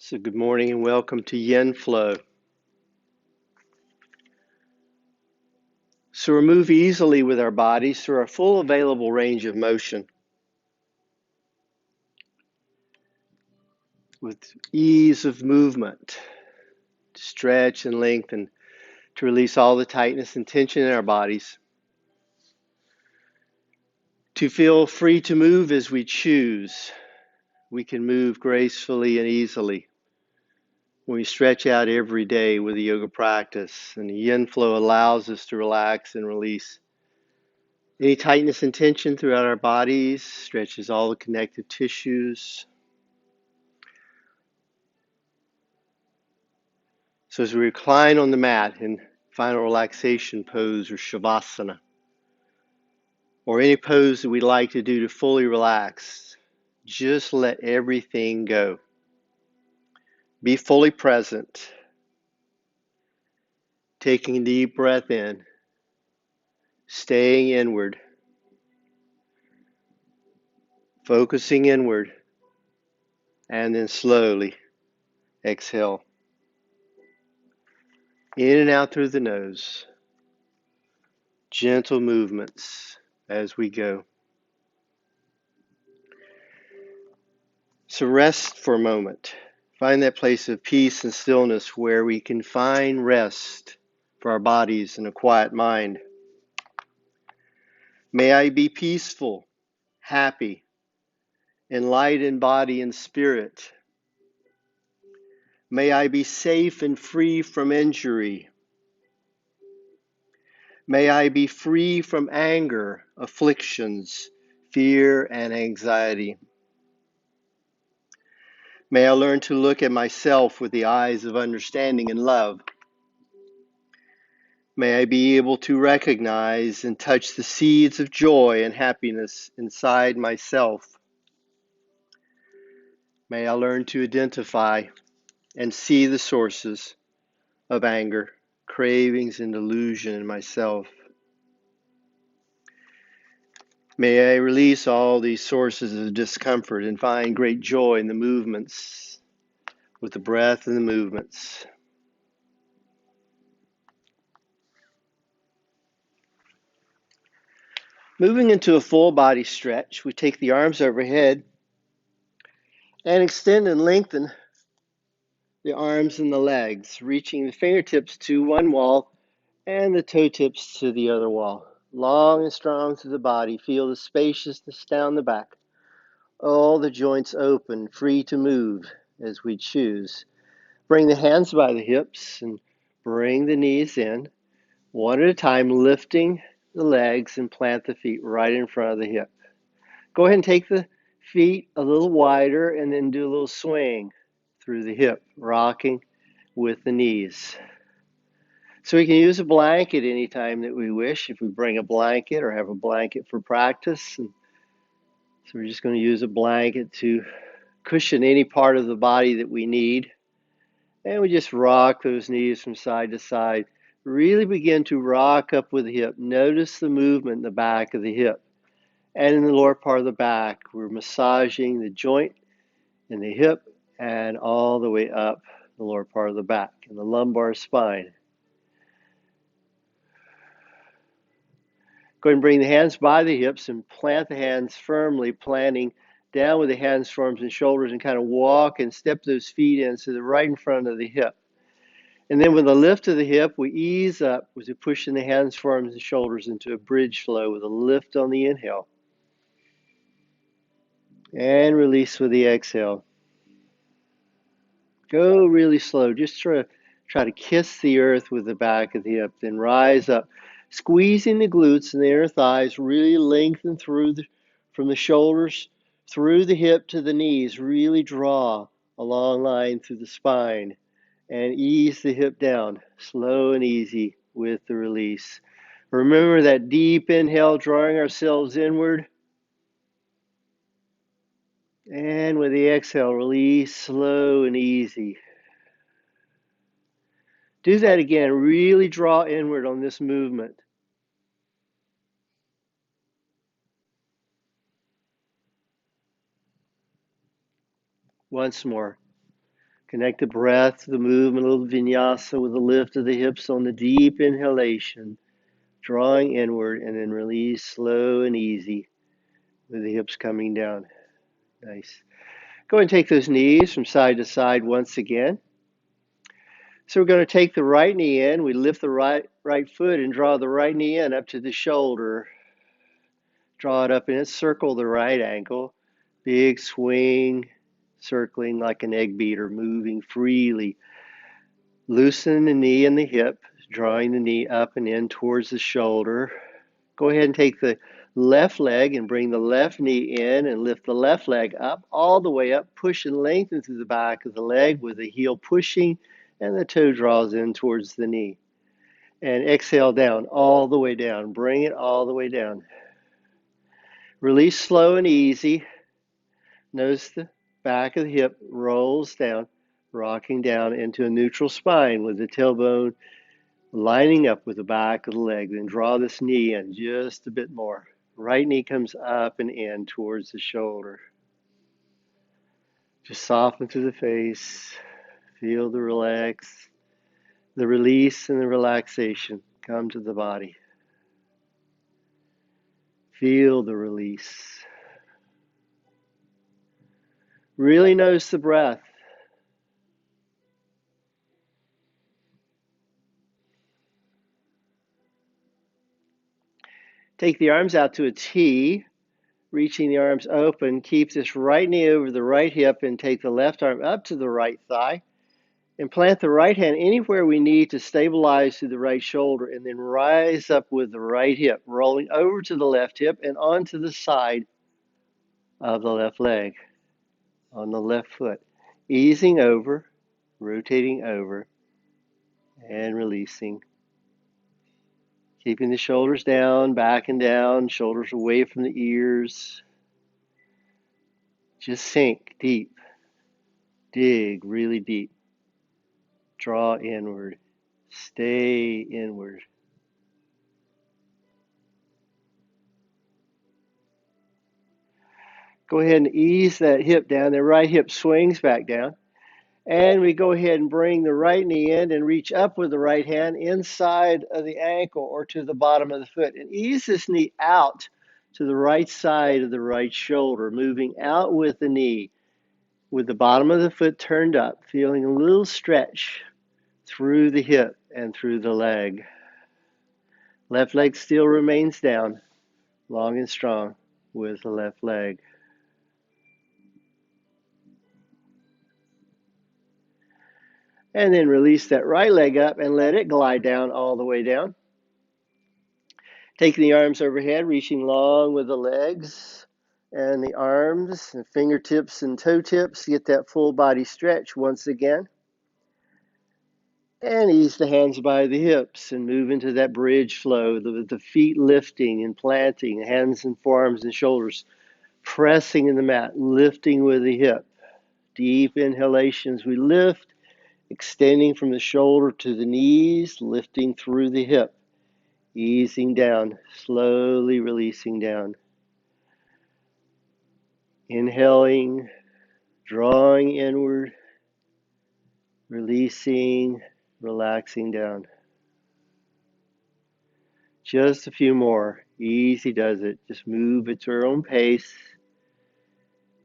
So good morning and welcome to Yin Flow. So we move easily with our bodies through our full available range of motion with ease of movement, to stretch and lengthen, to release all the tightness and tension in our bodies, to feel free to move as we choose. We can move gracefully and easily when we stretch out every day with the yoga practice, and the Yin Flow allows us to relax and release any tightness and tension throughout our bodies, stretches all the connective tissues. So as we recline on the mat in final relaxation pose or Savasana, or any pose that we like to do to fully relax, just let everything go. Be fully present, taking a deep breath in, staying inward, focusing inward, and then slowly exhale. In and out through the nose. Gentle movements as we go. So rest for a moment. Find that place of peace and stillness where we can find rest for our bodies and a quiet mind. May I be peaceful, happy, and light in body and spirit. May I be safe and free from injury. May I be free from anger, afflictions, fear, and anxiety. May I learn to look at myself with the eyes of understanding and love. May I be able to recognize and touch the seeds of joy and happiness inside myself. May I learn to identify and see the sources of anger, cravings, and delusion in myself. May I release all these sources of discomfort and find great joy in the movements, with the breath and the movements. Moving into a full body stretch, we take the arms overhead and extend and lengthen the arms and the legs, reaching the fingertips to one wall and the toe tips to the other wall. Long and strong through the body, feel the spaciousness down the back. All the joints open, free to move as we choose. Bring the hands by the hips and bring the knees in, one at a time, lifting the legs and plant the feet right in front of the hip. Go ahead and take the feet a little wider and then do a little swing through the hip, rocking with the knees. So we can use a blanket anytime that we wish, if we bring a blanket or have a blanket for practice. And so we're just going to use a blanket to cushion any part of the body that we need. And we just rock those knees from side to side. Really begin to rock up with the hip. Notice the movement in the back of the hip. And in the lower part of the back, we're massaging the joint in the hip and all the way up the lower part of the back and the lumbar spine. Go ahead and bring the hands by the hips and plant the hands firmly, planting down with the hands, arms, and shoulders, and kind of walk and step those feet in so they're right in front of the hip. And then with a lift of the hip, we ease up as we push in the hands, arms, and shoulders into a bridge flow with a lift on the inhale. And release with the exhale. Go really slow. Just try to kiss the earth with the back of the hip. Then rise up, squeezing the glutes and the inner thighs. Really lengthen from the shoulders through the hip to the knees. Really draw a long line through the spine. And ease the hip down, slow and easy with the release. Remember that deep inhale, drawing ourselves inward. And with the exhale, release slow and easy. Do that again. Really draw inward on this movement. Once more. Connect the breath to the movement, a little vinyasa with the lift of the hips on the deep inhalation, drawing inward, and then release slow and easy with the hips coming down. Nice. Go ahead and take those knees from side to side once again. So we're going to take the right knee in. We lift the right foot and draw the right knee in up to the shoulder. Draw it up and circle the right ankle. Big swing, circling like an egg beater, moving freely. Loosen the knee and the hip, drawing the knee up and in towards the shoulder. Go ahead and take the left leg and bring the left knee in and lift the left leg up, all the way up, push and lengthen through the back of the leg with the heel pushing and the toe draws in towards the knee. And exhale down, all the way down. Bring it all the way down. Release slow and easy. Notice the back of the hip rolls down, rocking down into a neutral spine with the tailbone lining up with the back of the leg. Then draw this knee in just a bit more. Right knee comes up and in towards the shoulder. Just soften through the face. Feel the relax, the release and the relaxation come to the body. Feel the release. Really notice the breath. Take the arms out to a T, reaching the arms open. Keep this right knee over the right hip and take the left arm up to the right thigh. And plant the right hand anywhere we need to stabilize through the right shoulder, and then rise up with the right hip, rolling over to the left hip and onto the side of the left leg, on the left foot. Easing over, rotating over, and releasing. Keeping the shoulders down, back and down, shoulders away from the ears. Just sink deep. Dig really deep. Draw inward. Stay inward. Go ahead and ease that hip down. The right hip swings back down. And we go ahead and bring the right knee in and reach up with the right hand inside of the ankle or to the bottom of the foot. And ease this knee out to the right side of the right shoulder, moving out with the knee, with the bottom of the foot turned up, feeling a little stretch through the hip and through the leg. Left leg still remains down, long and strong with the left leg. And then release that right leg up and let it glide down all the way down. Taking the arms overhead, reaching long with the legs and the arms and fingertips and toe tips. Get that full body stretch once again. And ease the hands by the hips and move into that bridge flow, the feet lifting and planting, hands and forearms and shoulders pressing in the mat, lifting with the hip. Deep inhalations, we lift, extending from the shoulder to the knees, lifting through the hip, easing down, slowly releasing down. Inhaling, drawing inward, releasing, relaxing down. Just a few more. Easy does it. Just move at your own pace.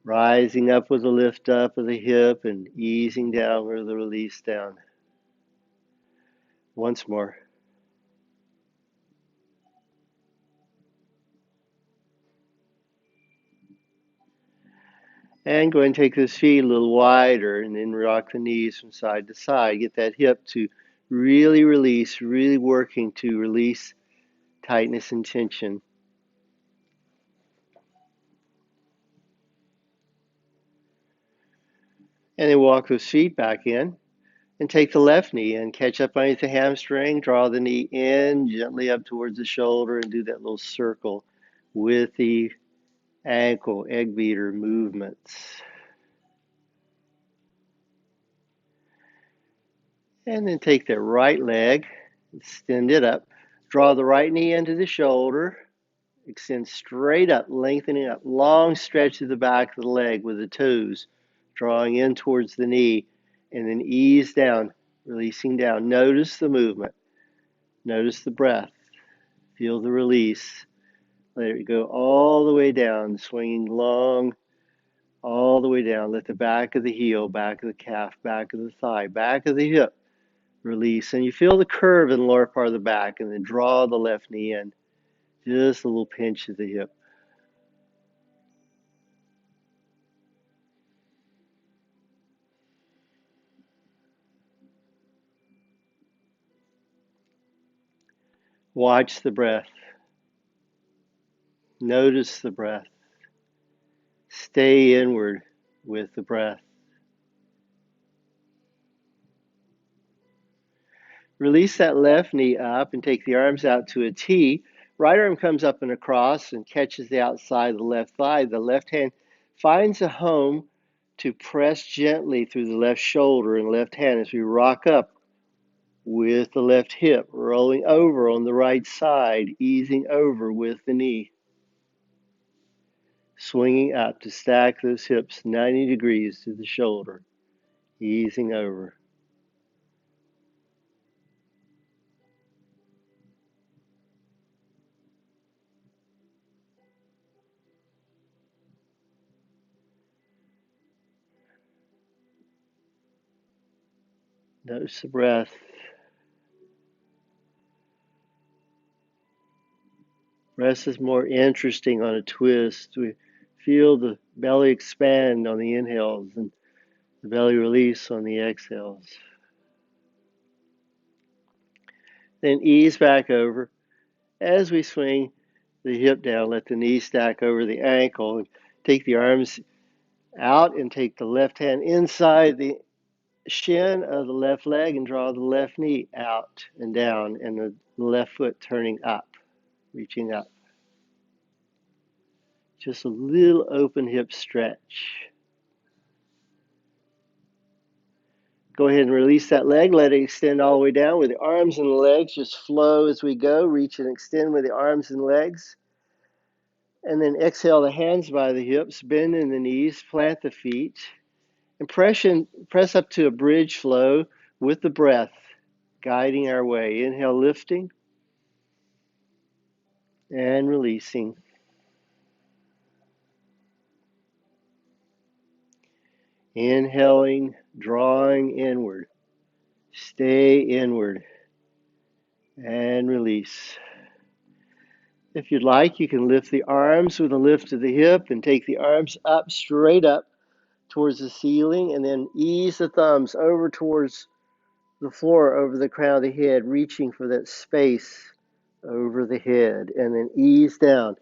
Rising up with a lift up of the hip and easing down with the release down. Once more. And go ahead and take those feet a little wider and then rock the knees from side to side. Get that hip to really release, really working to release tightness and tension. And then walk those feet back in and take the left knee and catch up underneath the hamstring. Draw the knee in gently up towards the shoulder and do that little circle with the ankle egg beater movements. And then take the right leg, extend it up. Draw the right knee into the shoulder. Extend straight up, lengthening up. Long stretch to the back of the leg with the toes drawing in towards the knee. and then ease down, releasing down. Notice the movement. Notice the breath. Feel the release. Let it go all the way down, swinging long, all the way down. Let the back of the heel, back of the calf, back of the thigh, back of the hip release. And you feel the curve in the lower part of the back, and then draw the left knee in. Just a little pinch of the hip. Watch the breath. Notice the breath. Stay inward with the breath. Release that left knee up and take the arms out to a T. Right arm comes up and across and catches the outside of the left thigh. The left hand finds a home to press gently through the left shoulder and left hand as we rock up with the left hip, rolling over on the right side, easing over with the knee. Swinging up to stack those hips 90 degrees to the shoulder, easing over. Notice the breath. Breath is more interesting on a twist. We feel the belly expand on the inhales and the belly release on the exhales. Then ease back over. As we swing the hip down, let the knee stack over the ankle and take the arms out and take the left hand inside the shin of the left leg and draw the left knee out and down and the left foot turning up, reaching up. Just a little open hip stretch. Go ahead and release that leg. Let it extend all the way down with the arms and the legs. Just flow as we go. Reach and extend with the arms and legs. And then exhale the hands by the hips. Bend in the knees. Plant the feet. And press up to a bridge flow with the breath guiding our way. Inhale, lifting. And releasing. Inhaling, drawing inward. Stay inward. And release. If you'd like, you can lift the arms with a lift of the hip and take the arms up, straight up towards the ceiling, and then ease the thumbs over towards the floor, over the crown of the head, reaching for that space over the head, and then ease down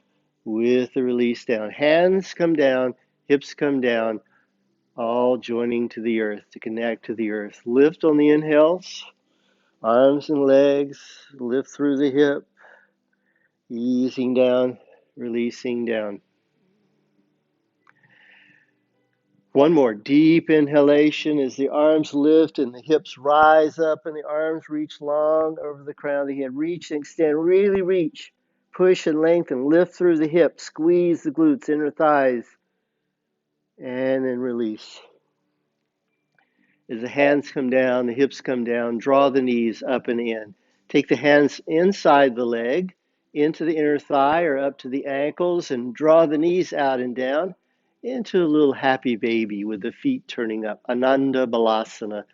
with the release down. Hands come down, hips come down, all joining to the earth to connect to the earth. Lift on the inhales, arms and legs, lift through the hip, easing down, releasing down. One more deep inhalation as the arms lift and the hips rise up and the arms reach long over the crown of the head. Reach and extend, really reach. Push and lengthen, lift through the hips, squeeze the glutes, inner thighs, and then release. As the hands come down, the hips come down, draw the knees up and in. Take the hands inside the leg, into the inner thigh or up to the ankles, and draw the knees out and down into a little happy baby with the feet turning up. Ananda Balasana,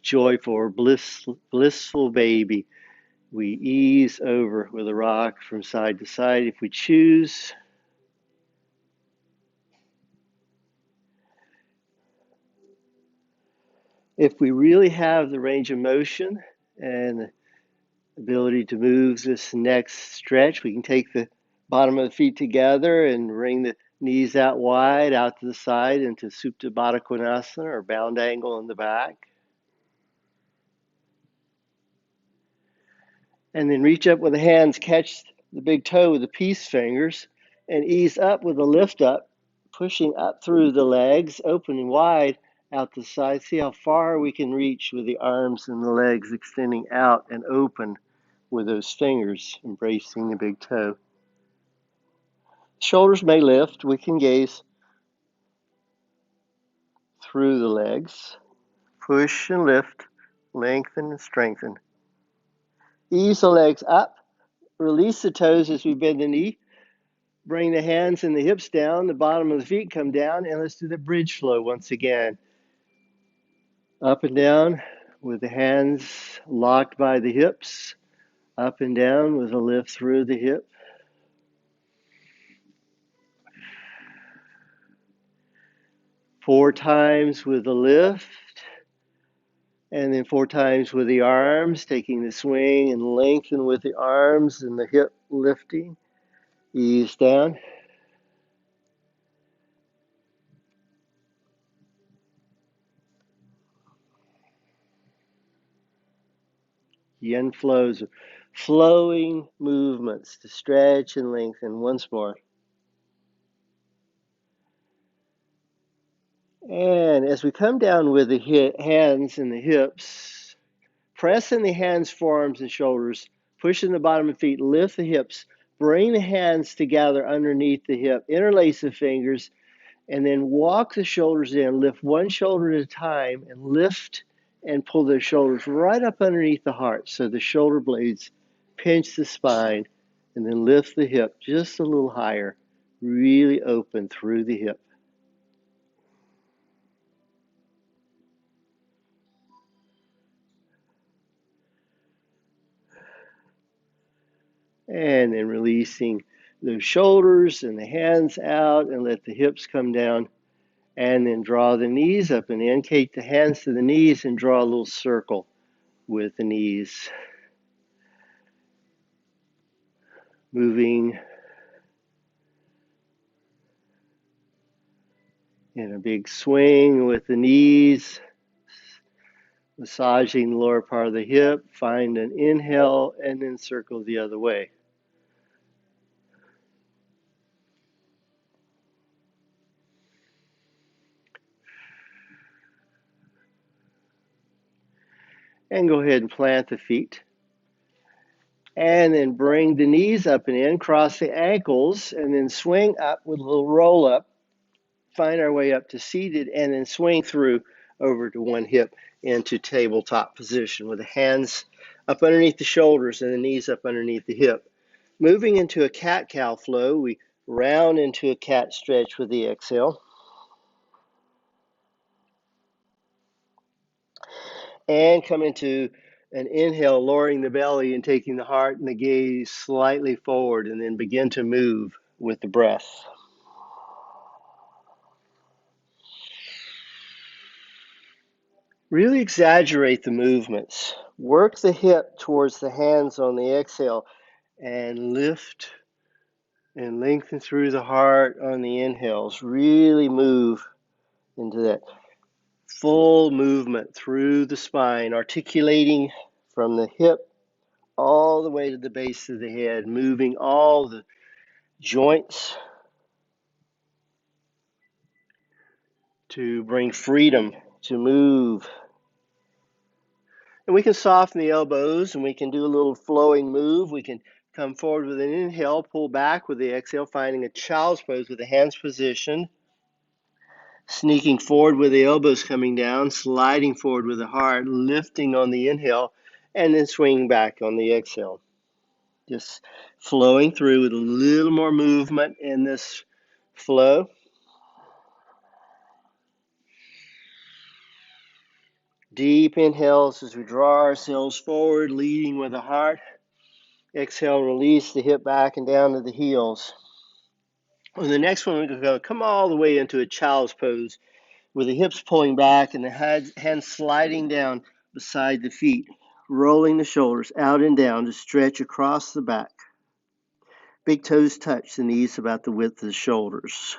joyful or blissful baby. We ease over with a rock from side to side if we choose. If we really have the range of motion and the ability to move this next stretch, we can take the bottom of the feet together and bring the knees out wide, out to the side into Supta Baddha Konasana or bound angle in the back. And then reach up with the hands, catch the big toe with the peace fingers, and ease up with a lift up, pushing up through the legs, opening wide out the side. See how far we can reach with the arms and the legs extending out and open with those fingers embracing the big toe. Shoulders may lift. We can gaze through the legs Push and lift, lengthen and strengthen. Ease the legs up, release the toes as we bend the knee. Bring the hands and the hips down, the bottom of the feet come down, and let's do the bridge flow once again. Up and down with the hands locked by the hips. Up and down with a lift through the hip. Four times with a lift. And then four times with the arms, taking the swing and lengthen with the arms and the hip lifting. Ease down. Yin flows, flowing movements to stretch and lengthen once more. And as we come down with the hands and the hips, press in the hands, forearms, and shoulders, push in the bottom of the feet, lift the hips, bring the hands together underneath the hip, interlace the fingers, and then walk the shoulders in. Lift one shoulder at a time and lift and pull the shoulders right up underneath the heart so the shoulder blades pinch the spine, and then lift the hip just a little higher, really open through the hip. And then releasing the shoulders and the hands out and let the hips come down. And then draw the knees up and in. Take the hands to the knees and draw a little circle with the knees. Moving in a big swing with the knees. Massaging the lower part of the hip. Find an inhale and then circle the other way. And go ahead and plant the feet. And then bring the knees up and in, cross the ankles, and then swing up with a little roll up. Find our way up to seated, and then swing through over to one hip into tabletop position with the hands up underneath the shoulders and the knees up underneath the hip. Moving into a cat-cow flow, we round into a cat stretch with the exhale. And come into an inhale, lowering the belly and taking the heart and the gaze slightly forward, and then begin to move with the breath. Really exaggerate the movements. Work the hip towards the hands on the exhale and lift and lengthen through the heart on the inhales. Really move into that full movement through the spine, articulating from the hip all the way to the base of the head, moving all the joints to bring freedom to move. And we can soften the elbows and we can do a little flowing move. We can come forward with an inhale, pull back with the exhale, finding a child's pose with the hands positioned, sneaking forward with the elbows coming down, sliding forward with the heart, lifting on the inhale, and then swinging back on the exhale. Just flowing through with a little more movement in this flow. Deep inhales as we draw ourselves forward, leading with the heart. Exhale, release the hip back and down to the heels. On the next one, we're going to come all the way into a child's pose with the hips pulling back and the hands sliding down beside the feet, rolling the shoulders out and down to stretch across the back. Big toes touch the knees about the width of the shoulders.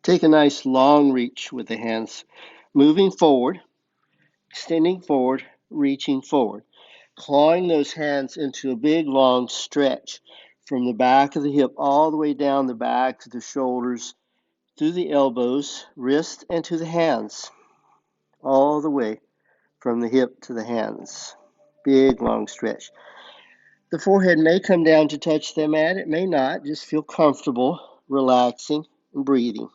Take a nice long reach with the hands, moving forward, extending forward, reaching forward, clawing those hands into a big long stretch from the back of the hip all the way down the back to the shoulders, through the elbows, wrists, and to the hands, all the way from the hip to the hands. Big long stretch. The forehead may come down to touch the mat. It may not. Just feel comfortable, relaxing, and breathing.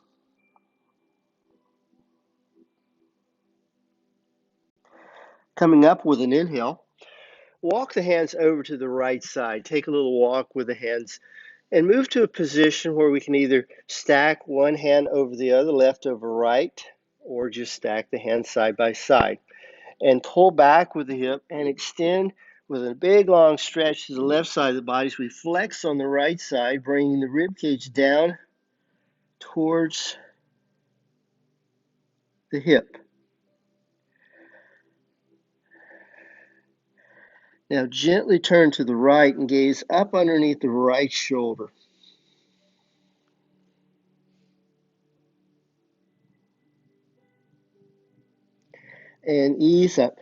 Coming up with an inhale, walk the hands over to the right side. Take a little walk with the hands and move to a position where we can either stack one hand over the other, left over right, or just stack the hands side by side. And pull back with the hip and extend with a big long stretch to the left side of the body as we flex on the right side, bringing the rib cage down towards the hip. Now gently turn to the right and gaze up underneath the right shoulder. And ease up.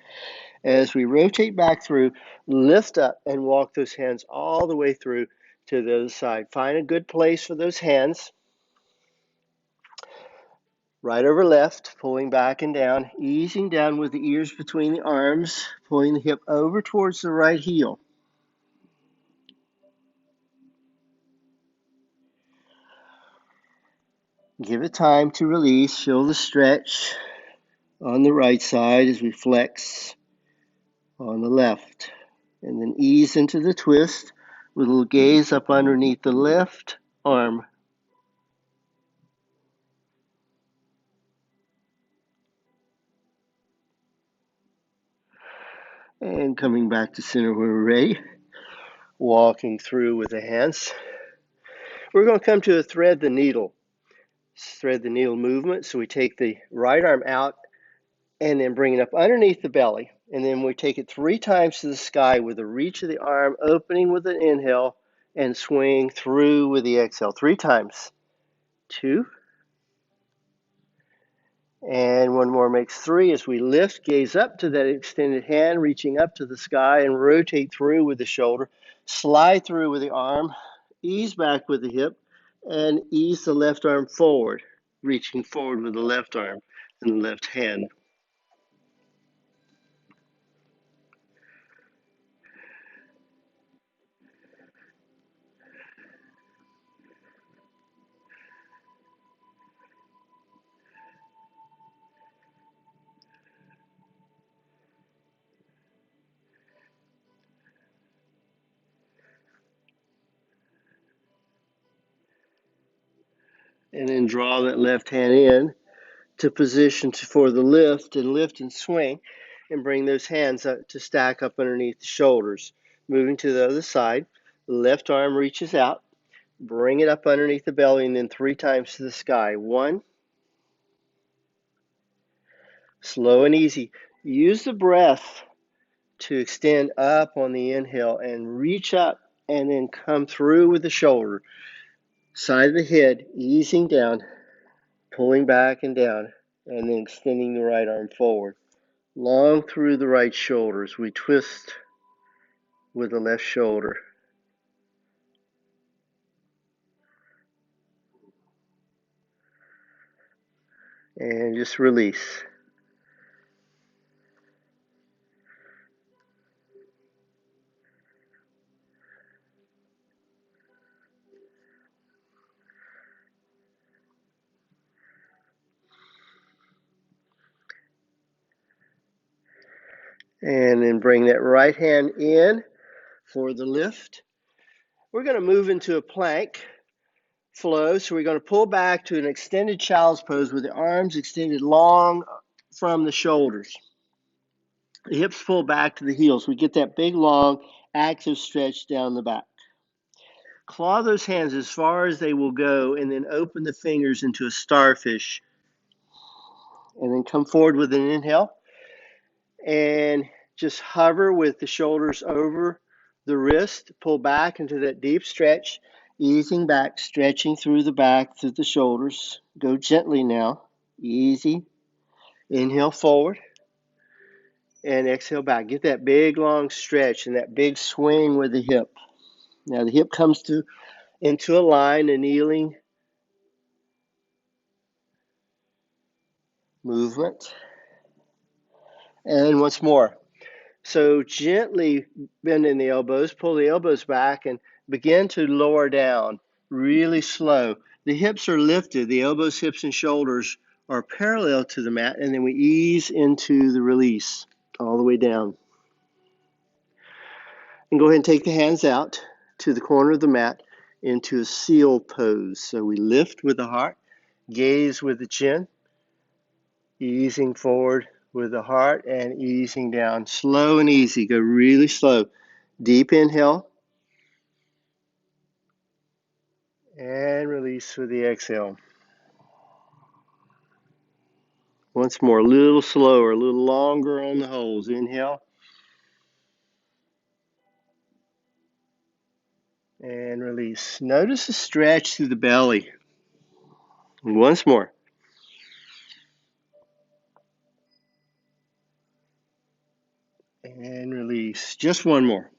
As we rotate back through, lift up and walk those hands all the way through to the other side. Find a good place for those hands. Right over left, pulling back and down, easing down with the ears between the arms, pulling the hip over towards the right heel. Give it time to release. Feel the stretch on the right side as we flex on the left. And then ease into the twist with a little gaze up underneath the left arm. And coming back to center where we're ready. Walking through with the hands. We're going to come to a thread the needle. Thread the needle movement. So we take the right arm out and then bring it up underneath the belly. And then we take it 3 times to the sky with the reach of the arm, opening with an inhale and swing through with the exhale. 3 times. 2. And one more makes 3 as we lift, gaze up to that extended hand, reaching up to the sky and rotate through with the shoulder. Slide through with the arm, ease back with the hip, and ease the left arm forward, reaching forward with the left arm and the left hand. And then draw that left hand in to position for the lift and swing, and bring those hands up to stack up underneath the shoulders. Moving to the other side, the left arm reaches out, bring it up underneath the belly, and then 3 times to the sky. 1, slow and easy. Use the breath to extend up on the inhale and reach up and then come through with the shoulder. Side of the head, easing down, pulling back and down, and then extending the right arm forward. Long through the right shoulder as we twist with the left shoulder. And just release. And then bring that right hand in for the lift. We're going to move into a plank flow. So we're going to pull back to an extended child's pose with the arms extended long from the shoulders. The hips pull back to the heels. We get that big, long, active stretch down the back. Claw those hands as far as they will go and then open the fingers into a starfish. And then come forward with an inhale. And just hover with the shoulders over the wrist. Pull back into that deep stretch. Easing back, stretching through the back, through the shoulders. Go gently now. Easy. Inhale forward. And exhale back. Get that big long stretch and that big swing with the hip. Now the hip comes into a line, a kneeling movement. And once more. So gently bending the elbows, pull the elbows back and begin to lower down really slow. The hips are lifted, the elbows, hips, and shoulders are parallel to the mat, and then we ease into the release all the way down. And go ahead and take the hands out to the corner of the mat into a seal pose. So we lift with the heart, gaze with the chin, easing forward with the heart and easing down. Slow and easy. Go really slow. Deep inhale and release with the exhale. Once more, a little slower, a little longer on the holds. Inhale and release. Notice the stretch through the belly. Once more. And release. Just one more.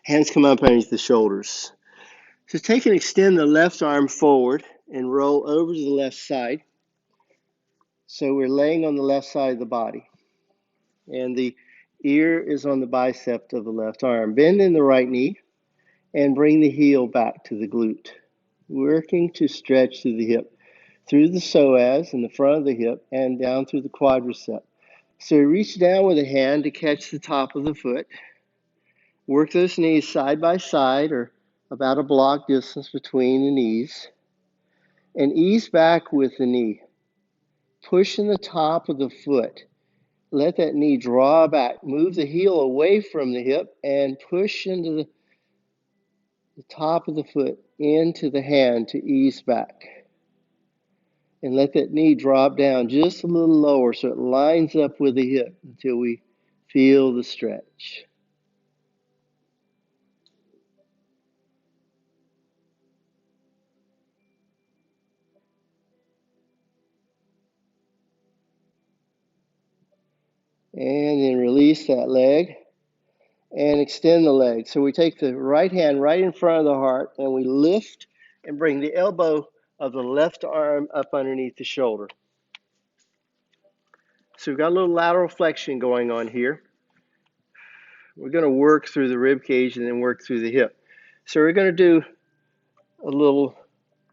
Hands come up underneath the shoulders. So take and extend the left arm forward and roll over to the left side. So we're laying on the left side of the body. And the ear is on the bicep of the left arm. Bend in the right knee and bring the heel back to the glute. Working to stretch through the hip, through the psoas in the front of the hip and down through the quadricep. So reach down with a hand to catch the top of the foot. Work those knees side by side or about a block distance between the knees. And ease back with the knee. Push in the top of the foot. Let that knee draw back. Move the heel away from the hip and push into the top of the foot into the hand to ease back. And let that knee drop down just a little lower so it lines up with the hip until we feel the stretch. And then release that leg and extend the leg. So we take the right hand right in front of the heart and we lift and bring the elbow of the left arm up underneath the shoulder. So we've got a little lateral flexion going on here. We're going to work through the rib cage and then work through the hip. So we're going to do a little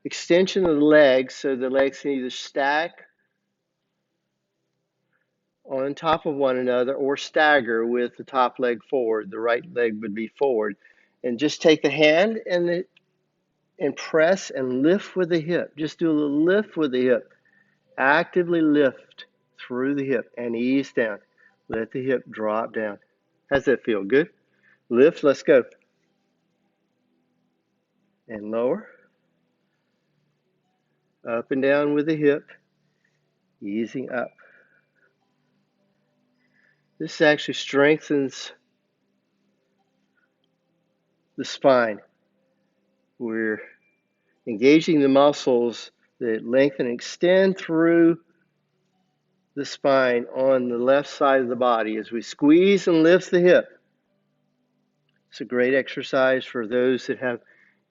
extension of the legs so the legs can either stack on top of one another or stagger with the top leg forward. The right leg would be forward. And just take the hand and press and lift with the hip. Just do a little lift with the hip. Actively lift through the hip and ease down. Let the hip drop down. How's that feel? Good? Lift, let's go. And lower. Up and down with the hip. Easing up. This actually strengthens the spine. We're engaging the muscles that lengthen and extend through the spine on the left side of the body as we squeeze and lift the hip. It's a great exercise for those that have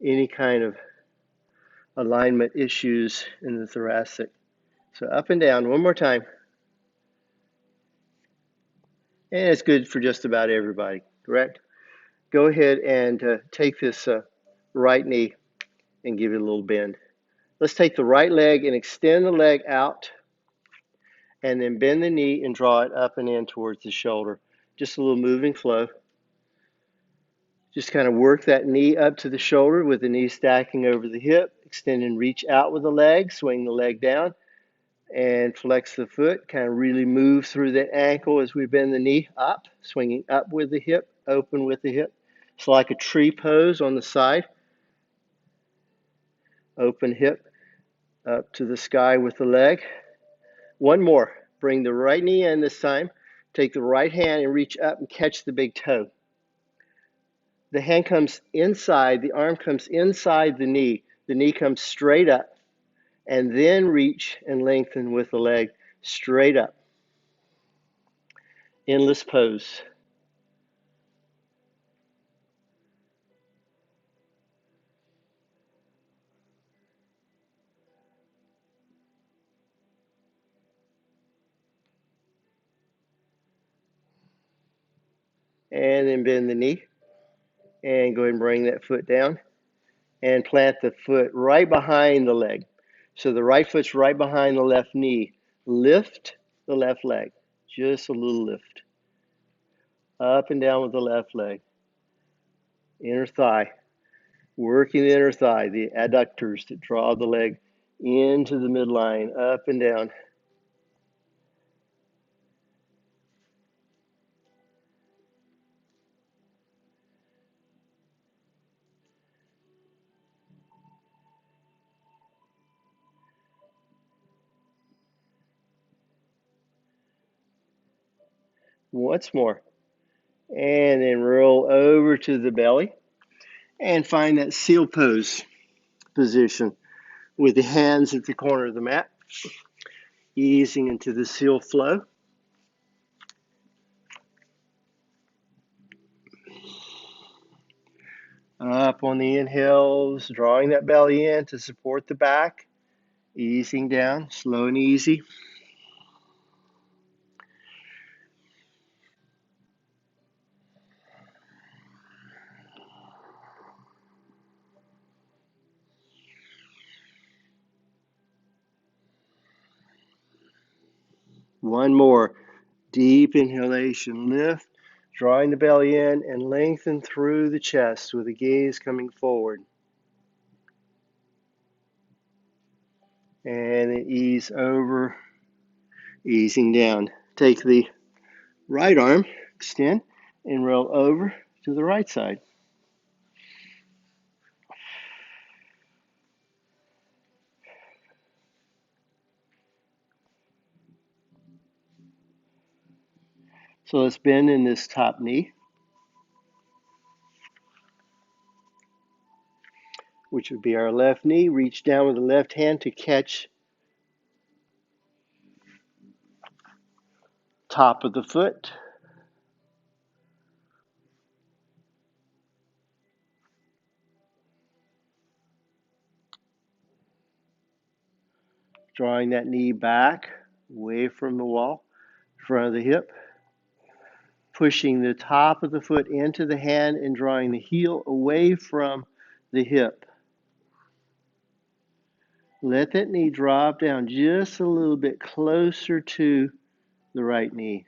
any kind of alignment issues in the thoracic. So up and down, one more time. And it's good for just about everybody, correct? Go ahead and take this right knee and give it a little bend. Let's take the right leg and extend the leg out and then bend the knee and draw it up and in towards the shoulder. Just a little moving flow. Just kind of work that knee up to the shoulder with the knee stacking over the hip. Extend and reach out with the leg. Swing the leg down and flex the foot. Kind of really move through that ankle as we bend the knee up. Swinging up with the hip, open with the hip. It's like a tree pose on the side. Open hip up to the sky with the leg. One more. Bring the right knee in this time. Take the right hand and reach up and catch the big toe. The hand comes inside, the arm comes inside the knee comes straight up, and then reach and lengthen with the leg straight up. Endless pose. And then bend the knee. And go ahead and bring that foot down. And plant the foot right behind the leg. So the right foot's right behind the left knee. Lift the left leg. Just a little lift. Up and down with the left leg. Inner thigh. Working the inner thigh, the adductors that draw the leg into the midline, up and down. Once more. And then roll over to the belly and find that seal pose position with the hands at the corner of the mat, easing into the seal flow. Up on the inhales, drawing that belly in to support the back, easing down, slow and easy. One more. Deep inhalation, lift, drawing the belly in and lengthen through the chest with the gaze coming forward. And then ease over, easing down. Take the right arm, extend, and roll over to the right side. So let's bend in this top knee, which would be our left knee. Reach down with the left hand to catch top of the foot. Drawing that knee back, away from the wall, front of the hip. Pushing the top of the foot into the hand and drawing the heel away from the hip. Let that knee drop down just a little bit closer to the right knee.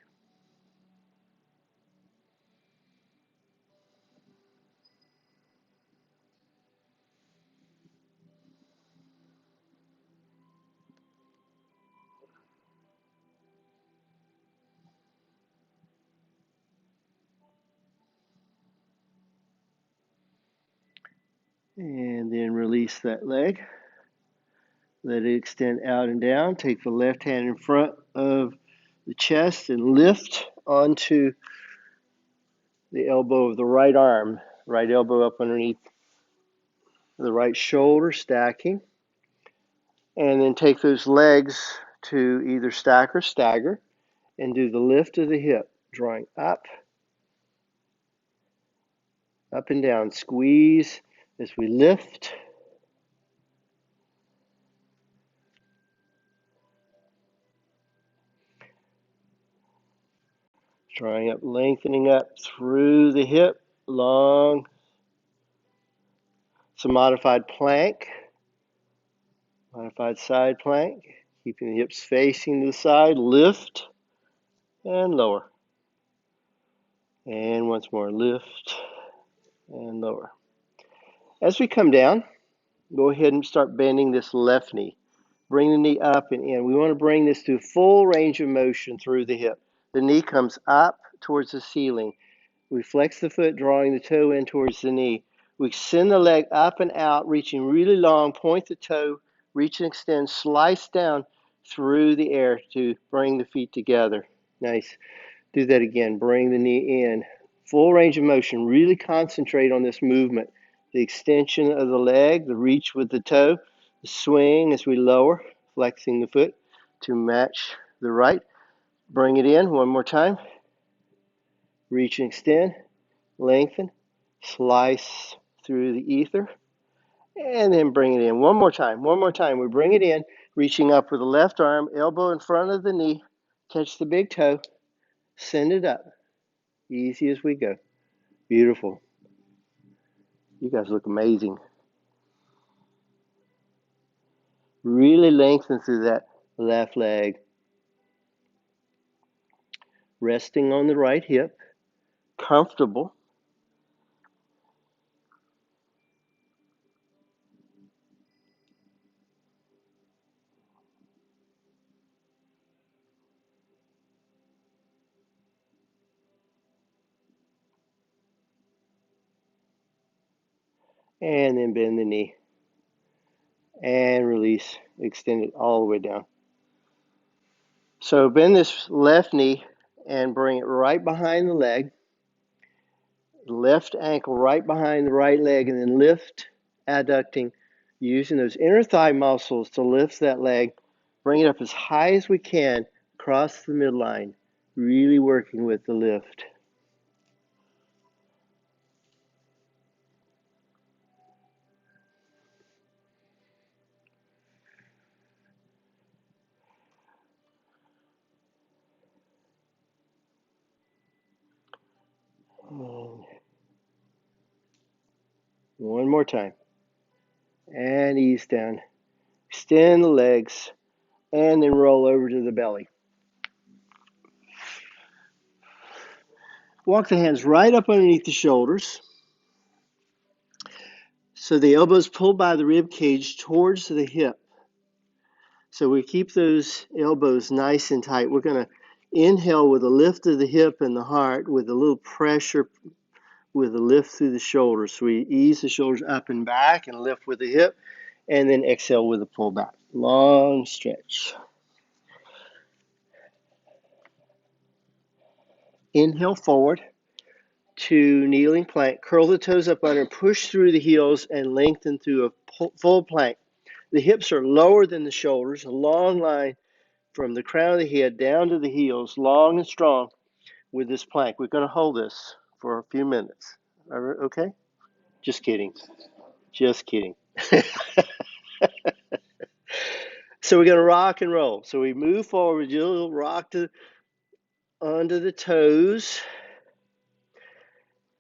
And then release that leg. Let it extend out and down. Take the left hand in front of the chest and lift onto the elbow of the right arm. Right elbow up underneath the right shoulder, stacking. And then take those legs to either stack or stagger and do the lift of the hip, drawing up and down. Squeeze as we lift. Drawing up, lengthening up through the hip, long. It's a modified plank, modified side plank. Keeping the hips facing to the side, lift and lower. And once more, lift and lower. As we come down, go ahead and start bending this left knee. Bring the knee up and in. We want to bring this to full range of motion through the hip. The knee comes up towards the ceiling. We flex the foot, drawing the toe in towards the knee. We extend the leg up and out, reaching really long. Point the toe, reach and extend, slice down through the air to bring the feet together. Nice. Do that again. Bring the knee in. Full range of motion. Really concentrate on this movement. The extension of the leg, the reach with the toe, the swing as we lower, flexing the foot to match the right. Bring it in one more time. Reach and extend, lengthen, slice through the ether, and then bring it in. One more time. We bring it in, reaching up with the left arm, elbow in front of the knee, catch the big toe, send it up. Easy as we go. Beautiful. You guys look amazing. Really lengthen through that left leg. Resting on the right hip. Comfortable. And then bend the knee. And release. Extend it all the way down. So bend this left knee and bring it right behind the leg. Left ankle right behind the right leg, and then lift, adducting, using those inner thigh muscles to lift that leg. Bring it up as high as we can across the midline, really working with the lift. And one more time. And ease down. Extend the legs, and then roll over to the belly. Walk the hands right up underneath the shoulders. So the elbows pull by the rib cage towards the hip. So we keep those elbows nice and tight. We're going to inhale with a lift of the hip and the heart with a little pressure with a lift through the shoulders. So we ease the shoulders up and back and lift with the hip, and then exhale with a pull back. Long stretch. Inhale forward to kneeling plank. Curl the toes up under, push through the heels, and lengthen through a full plank. The hips are lower than the shoulders, a long line from the crown of the head down to the heels, long and strong with this plank. We're going to hold this for a few minutes. Okay? Just kidding. Just kidding. So we're going to rock and roll. So we move forward, do a little rock to under the toes,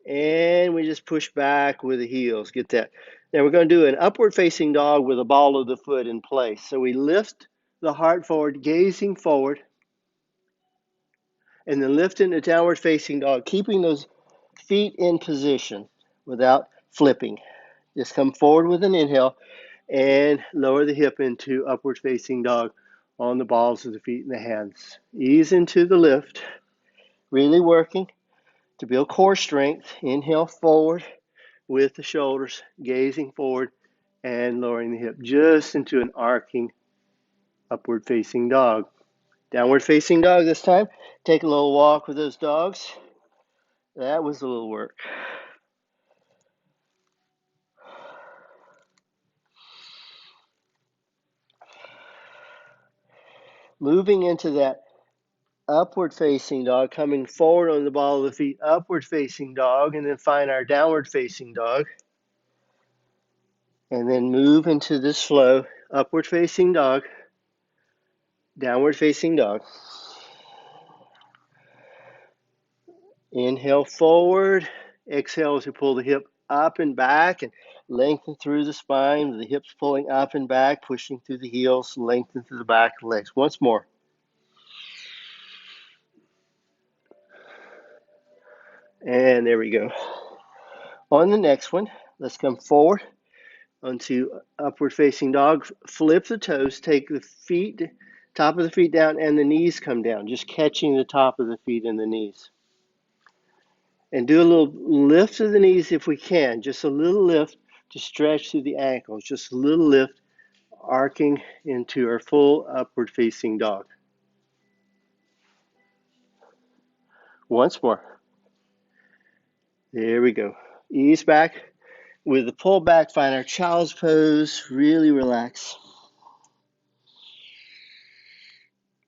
and we just push back with the heels. Get that. Now we're going to do an upward facing dog with a ball of the foot in place. So we lift the heart forward, gazing forward, and then lifting the downward facing dog, keeping those feet in position without flipping. Just come forward with an inhale and lower the hip into upward facing dog on the balls of the feet and the hands. Ease into the lift, really working to build core strength. Inhale forward with the shoulders, gazing forward and lowering the hip just into an arcing upward facing dog. Downward facing dog this time. Take a little walk with those dogs. That was a little work. Moving into that upward facing dog, coming forward on the ball of the feet, upward facing dog, and then find our downward facing dog. And then move into this flow, upward facing dog, downward facing dog. Inhale forward, exhale as you pull the hip up and back and lengthen through the spine, the hips pulling up and back, pushing through the heels, lengthen through the back of the legs. Once more. And there we go. On the next one, let's come forward onto upward facing dog. Flip the toes, take the feet, top of the feet down, and the knees come down, just catching the top of the feet and the knees. And do a little lift of the knees if we can, just a little lift to stretch through the ankles, just a little lift, arcing into our full upward facing dog. Once more. There we go. Ease back. With the pull back, find our child's pose. Really relax.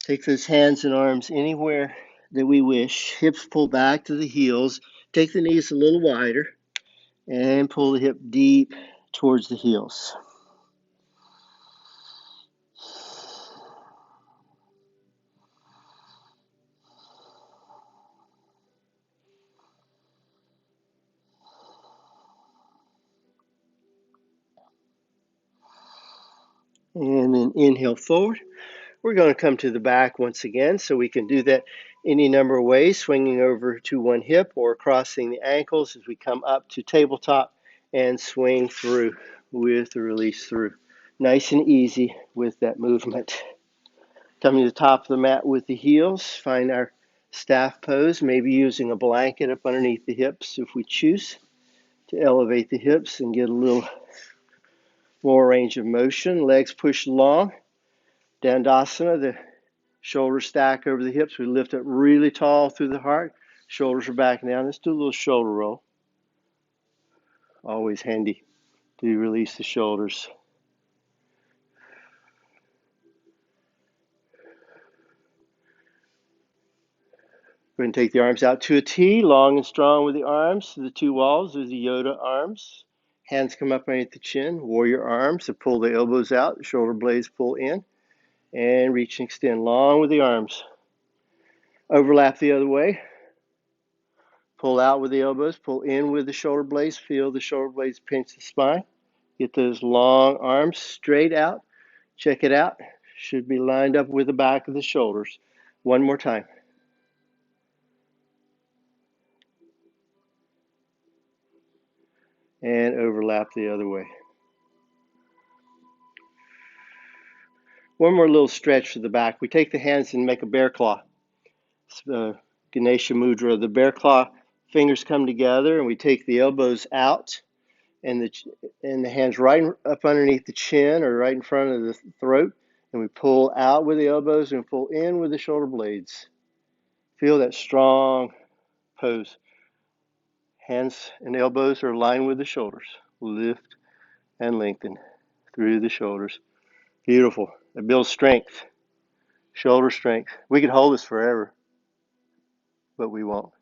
Take those hands and arms anywhere that we wish. Hips pull back to the heels. Take the knees a little wider and pull the hip deep towards the heels. And then inhale forward. We're going to come to the back once again, so we can do that any number of ways, swinging over to one hip or crossing the ankles as we come up to tabletop and swing through with the release through. Nice and easy with that movement. Coming to the top of the mat with the heels, find our staff pose, maybe using a blanket up underneath the hips if we choose to elevate the hips and get a little more range of motion. Legs pushed long. Dandasana, the shoulders stack over the hips. We lift up really tall through the heart. Shoulders are back down. Let's do a little shoulder roll. Always handy to release the shoulders. Go ahead and take the arms out to a T, long and strong with the arms to the two walls. There's the Yoda arms. Hands come up underneath the chin. Warrior arms. So pull the elbows out. Shoulder blades pull in. And reach and extend long with the arms. Overlap the other way. Pull out with the elbows. Pull in with the shoulder blades. Feel the shoulder blades pinch the spine. Get those long arms straight out. Check it out. Should be lined up with the back of the shoulders. One more time. And overlap the other way. One more little stretch for the back. We take the hands and make a bear claw. Ganesha Mudra. The bear claw fingers come together and we take the elbows out and the hands right up underneath the chin or right in front of the throat. And we pull out with the elbows and pull in with the shoulder blades. Feel that strong pose. Hands and elbows are aligned with the shoulders. Lift and lengthen through the shoulders. Beautiful. It builds strength, shoulder strength. We could hold this forever, but we won't.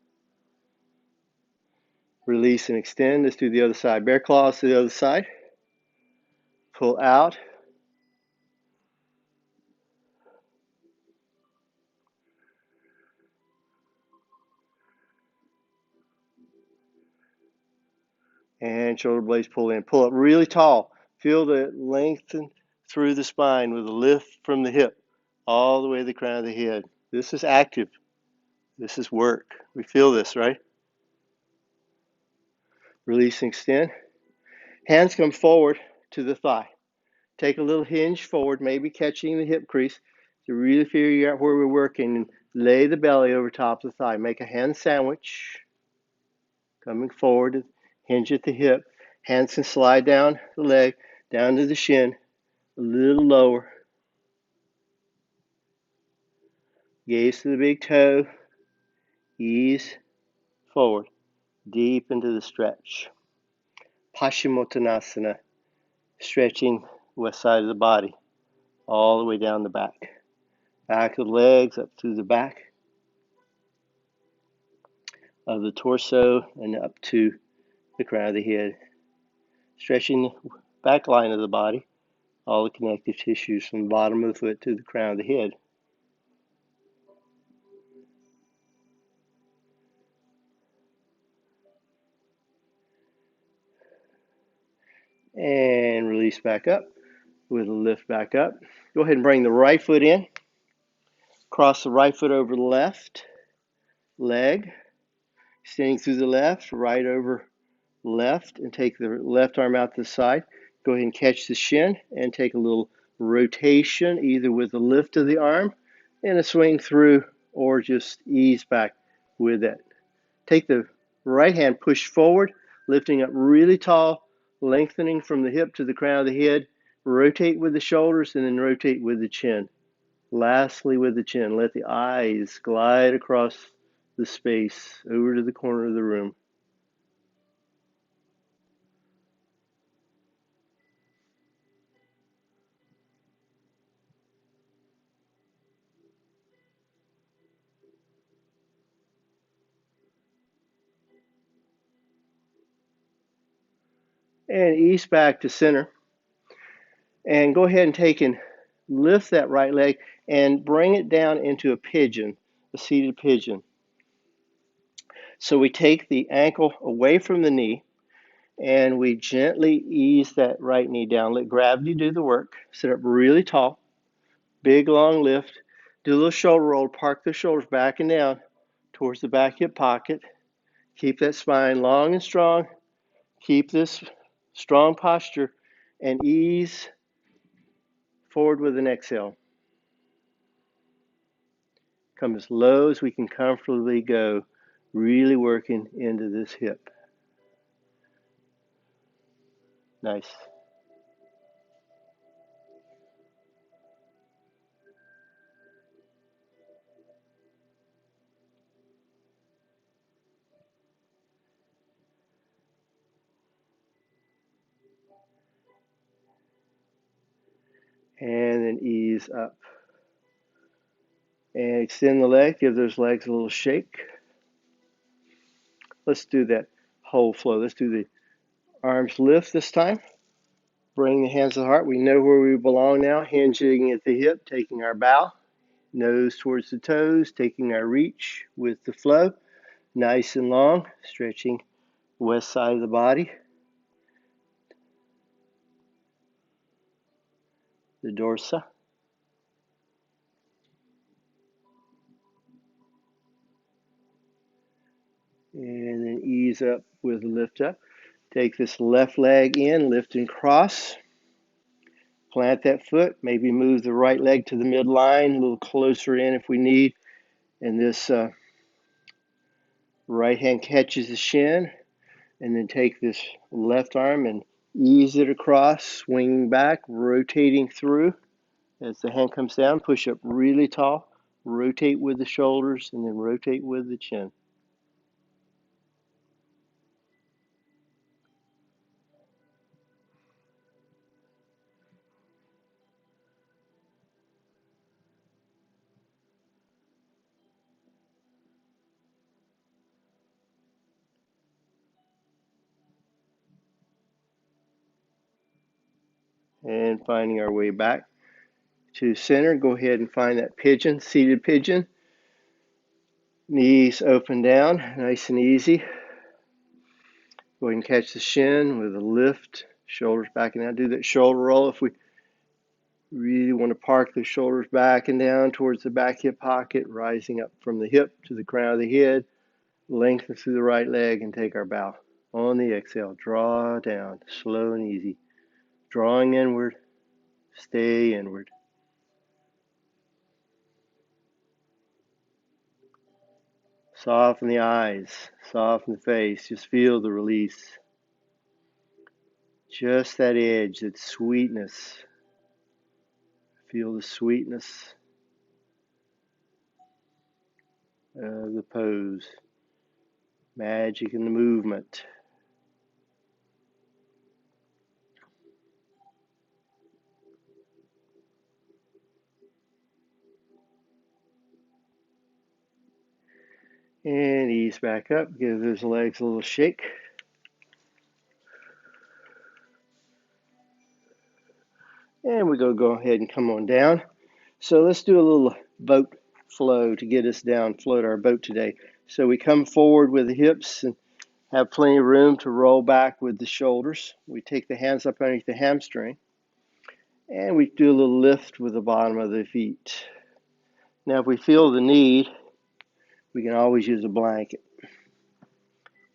Release and extend. Let's do the other side. Bear claws to the other side. Pull out. And shoulder blades pull in. Pull up really tall. Feel the lengthen through the spine with a lift from the hip all the way to the crown of the head. This is active. This is work. We feel this, right? Release and extend. Hands come forward to the thigh. Take a little hinge forward, maybe catching the hip crease to really figure out where we're working. And lay the belly over top of the thigh. Make a hand sandwich. Coming forward, hinge at the hip. Hands can slide down the leg, down to the shin, a little lower. Gaze to the big toe. Ease forward, deep into the stretch. Paschimottanasana, stretching west side of the body, all the way down the back. Back of the legs up through the back of the torso and up to the crown of the head. Stretching the back line of the body, all the connective tissues from the bottom of the foot to the crown of the head. And release back up with a lift back up. Go ahead and bring the right foot in. Cross the right foot over the left leg. Extending through the left, right over left, and take the left arm out to the side. Go ahead and catch the shin and take a little rotation, either with a lift of the arm and a swing through, or just ease back with it. Take the right hand, push forward, lifting up really tall, lengthening from the hip to the crown of the head. Rotate with the shoulders and then rotate with the chin. Lastly, with the chin, let the eyes glide across the space over to the corner of the room. And ease back to center. And go ahead and take and lift that right leg and bring it down into a pigeon, a seated pigeon. So we take the ankle away from the knee, And we gently ease that right knee down. Let gravity do the work. Sit up really tall. Big long lift. Do a little shoulder roll. Park the shoulders back and down towards the back hip pocket. Keep that spine long and strong. Keep this strong posture and ease forward with an exhale. Come as low as we can comfortably go, really working into this hip. Nice. And then ease up. And extend the leg, give those legs a little shake. Let's do that whole flow. Let's do the arms lift this time. Bring the hands to the heart. We know where we belong now. Hinging at the hip, taking our bow. Nose towards the toes, taking our reach with the flow. Nice and long, stretching west side of the body. The dorsa. And then ease up with a lift up. Take this left leg in, lift and cross. Plant that foot, maybe move the right leg to the midline, a little closer in if we need. And this right hand catches the shin. And then take this left arm and ease it across, swinging back, rotating through. As the hand comes down, push up really tall. Rotate with the shoulders and then rotate with the chin. And finding our way back to center, go ahead and find that pigeon, seated pigeon. Knees open down, nice and easy. Go ahead and catch the shin with a lift, shoulders back and down. Do that shoulder roll if we really want to park the shoulders back and down towards the back hip pocket, rising up from the hip to the crown of the head. Lengthen through the right leg and take our bow. On the exhale, draw down, slow and easy. Drawing inward, stay inward. Soften the eyes, soften the face. Just feel the release. Just that edge, that sweetness. Feel the sweetness of the pose. Magic in the movement. And ease back up. Give those legs a little shake. And we're going to go ahead and come on down. So let's do a little boat flow to get us down, float our boat today. So we come forward with the hips and have plenty of room to roll back with the shoulders. We take the hands up underneath the hamstring. And we do a little lift with the bottom of the feet. Now if we feel the need, we can always use a blanket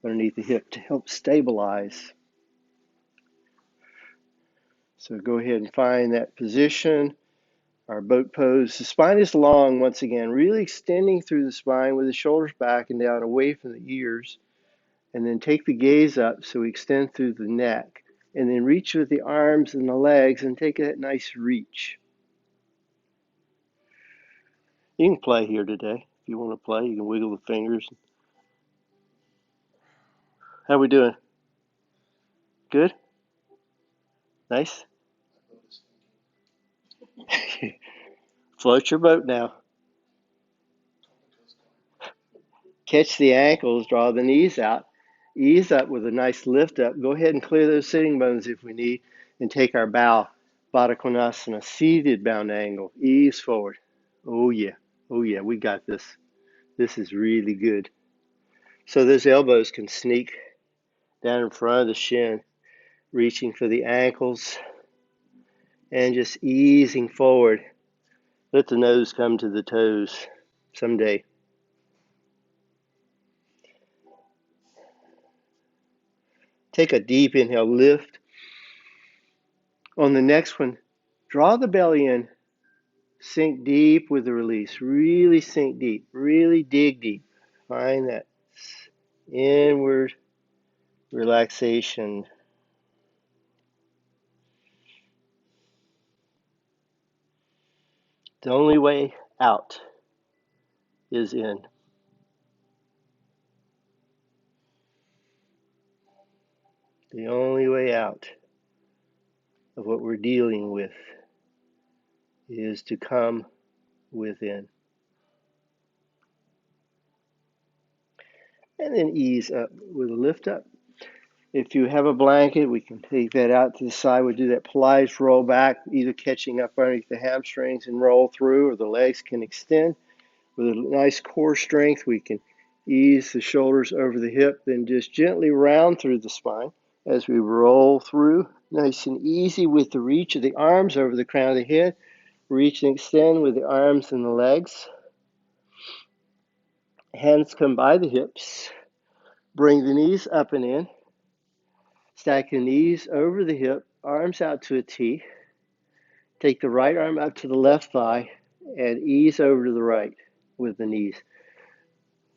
underneath the hip to help stabilize. So go ahead and find that position, our boat pose. The spine is long once again, really extending through the spine with the shoulders back and down away from the ears. And then take the gaze up so we extend through the neck. And then reach with the arms and the legs and take that nice reach. You can play here today. If you want to play, you can wiggle the fingers. How are we doing? Good? Nice? Float your boat now. Catch the ankles, draw the knees out. Ease up with a nice lift up. Go ahead and clear those sitting bones if we need. And take our bow, Baddha Konasana, seated bound angle. Ease forward. Oh yeah. Oh yeah, we got this. This is really good. So those elbows can sneak down in front of the shin, reaching for the ankles, and just easing forward. Let the nose come to the toes someday. Take a deep inhale, lift. On the next one, draw the belly in, sink deep with the release. Really sink deep, really dig deep. Find that inward relaxation. The only way out is in. The only way out of what we're dealing with is to come within. And then ease up with a lift up. If you have a blanket, we can take that out to the side. We'll do that Pilates roll back, either catching up underneath the hamstrings and roll through, or the legs can extend. With a nice core strength, we can ease the shoulders over the hip, then just gently round through the spine as we roll through. Nice and easy with the reach of the arms over the crown of the head. Reach and extend with the arms and the legs. Hands come by the hips. Bring the knees up and in. Stack the knees over the hip, arms out to a T. Take the right arm up to the left thigh and ease over to the right with the knees.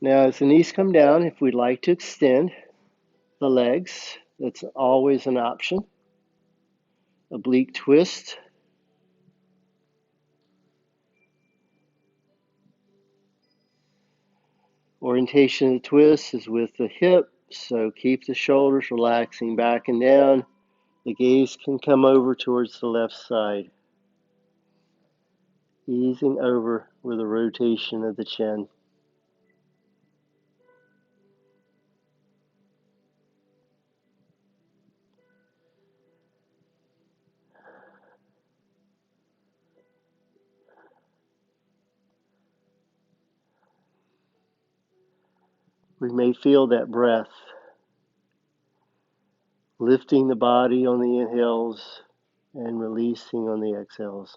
Now, as the knees come down, if we'd like to extend the legs, that's always an option. Oblique twist. Orientation of the twist is with the hip, so keep the shoulders relaxing back and down. The gaze can come over towards the left side, easing over with a rotation of the chin. We may feel that breath lifting the body on the inhales and releasing on the exhales.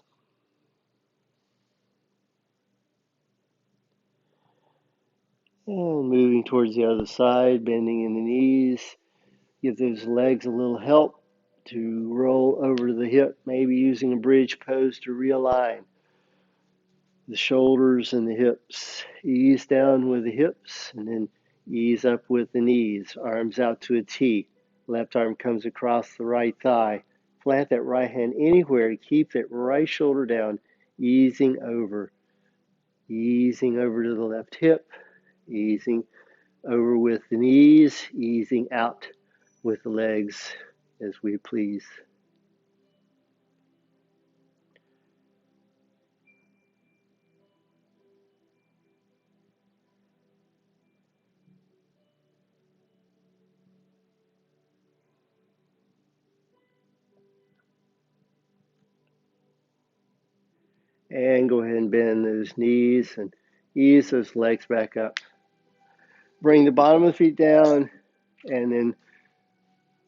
And moving towards the other side, bending in the knees. Give those legs a little help to roll over to the hip, maybe using a bridge pose to realign the shoulders and the hips. Ease down with the hips and then ease up with the knees. Arms out to a T. Left arm comes across the right thigh. Plant that right hand anywhere to keep that right shoulder down, easing over to the left hip, easing over with the knees, easing out with the legs as we please. And go ahead and bend those knees and ease those legs back up. Bring the bottom of the feet down and then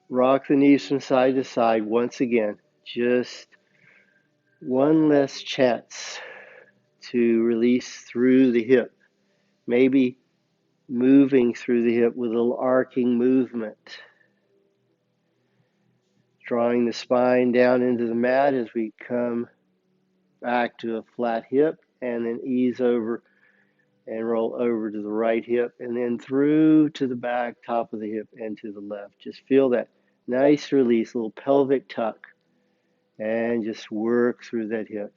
rock the knees from side to side once again. Just one less chance to release through the hip. Maybe moving through the hip with a little arcing movement. Drawing the spine down into the mat as we come back to a flat hip and then ease over and roll over to the right hip and then through to the back, top of the hip and to the left. Just feel that nice release, a little pelvic tuck, and just work through that hip.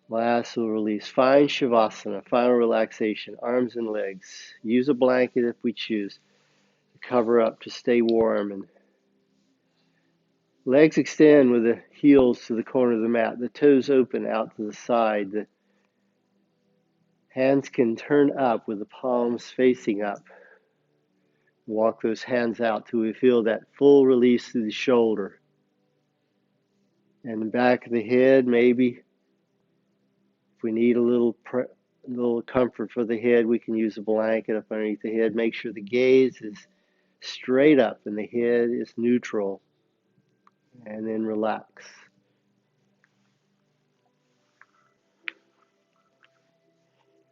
Last little release. Find Savasana, final relaxation, arms and legs. Use a blanket if we choose to cover up to stay warm. And legs extend with the heels to the corner of the mat, the toes open out to the side. The hands can turn up with the palms facing up. Walk those hands out till we feel that full release through the shoulder. And the back of the head, maybe. If we need a little comfort for the head, we can use a blanket up underneath the head. Make sure the gaze is straight up, and the head is neutral. And then relax.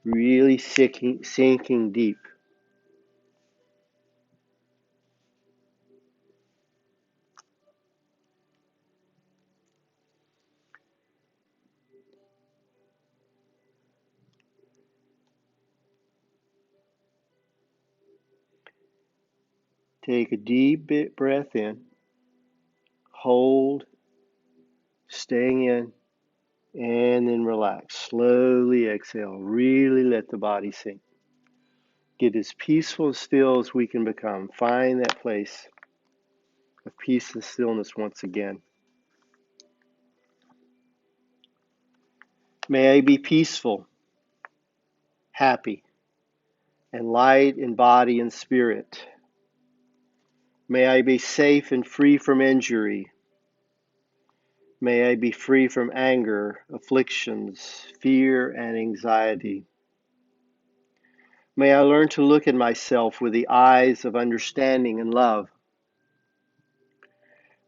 Really sinking deep. Take a deep breath in, hold, staying in, and then relax. Slowly exhale. Really let the body sink. Get as peaceful and still as we can become. Find that place of peace and stillness once again. May I be peaceful, happy, and light in body and spirit. May I be safe and free from injury. May I be free from anger, afflictions, fear, and anxiety. May I learn to look at myself with the eyes of understanding and love.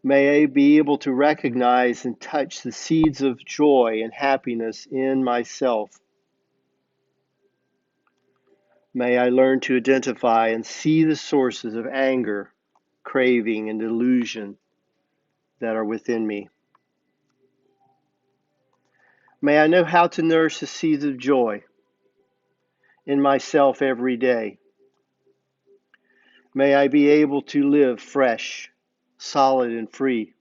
May I be able to recognize and touch the seeds of joy and happiness in myself. May I learn to identify and see the sources of anger, craving, and delusion that are within me. May I know how to nourish the seeds of joy in myself every day. May I be able to live fresh, solid, and free.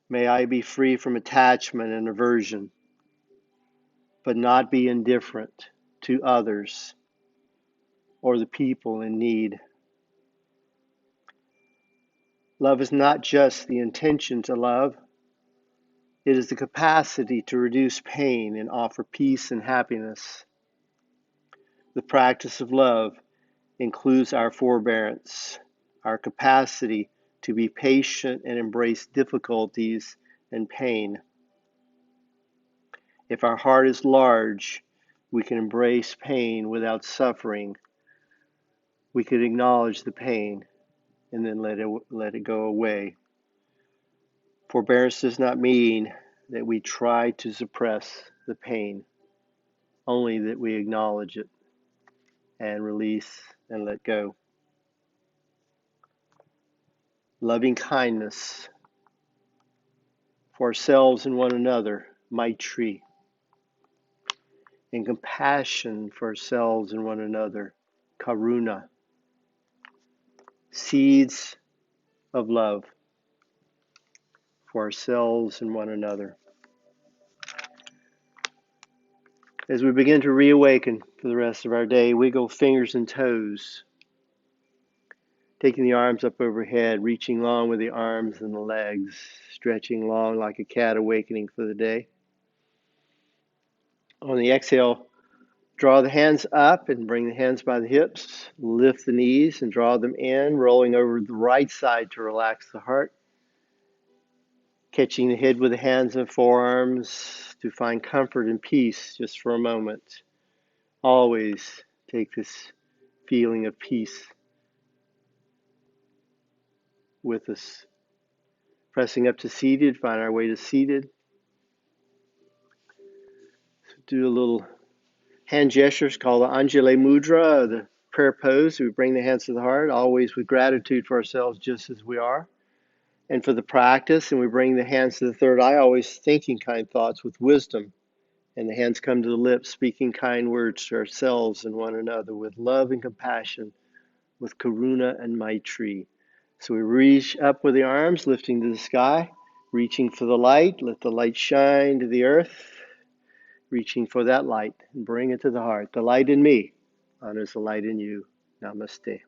May I be free from attachment and aversion, but not be indifferent to others or the people in need. Love is not just the intention to love, it is the capacity to reduce pain and offer peace and happiness. The practice of love includes our forbearance, our capacity to be patient and embrace difficulties and pain. If our heart is large, we can embrace pain without suffering. We could acknowledge the pain and then let it go away. Forbearance does not mean that we try to suppress the pain, only that we acknowledge it and release and let go. Loving kindness for ourselves and one another, mitri, and compassion for ourselves and one another, karuna, seeds of love for ourselves and one another. As we begin to reawaken for the rest of our day, wiggle fingers and toes, taking the arms up overhead, reaching long with the arms and the legs, stretching long like a cat awakening for the day. On the exhale, draw the hands up and bring the hands by the hips. Lift the knees and draw them in, rolling over the right side to relax the heart. Catching the head with the hands and forearms to find comfort and peace just for a moment. Always take this feeling of peace with us. Pressing up to seated, find our way to seated. Do a little hand gestures called the Anjali Mudra, the prayer pose. We bring the hands to the heart, always with gratitude for ourselves just as we are. And for the practice, and we bring the hands to the third eye, always thinking kind thoughts with wisdom. And the hands come to the lips, speaking kind words to ourselves and one another with love and compassion, with karuna and mitri. So we reach up with the arms, lifting to the sky, reaching for the light. Let the light shine to the earth, reaching for that light and bring it to the heart. The light in me honors the light in you. Namaste.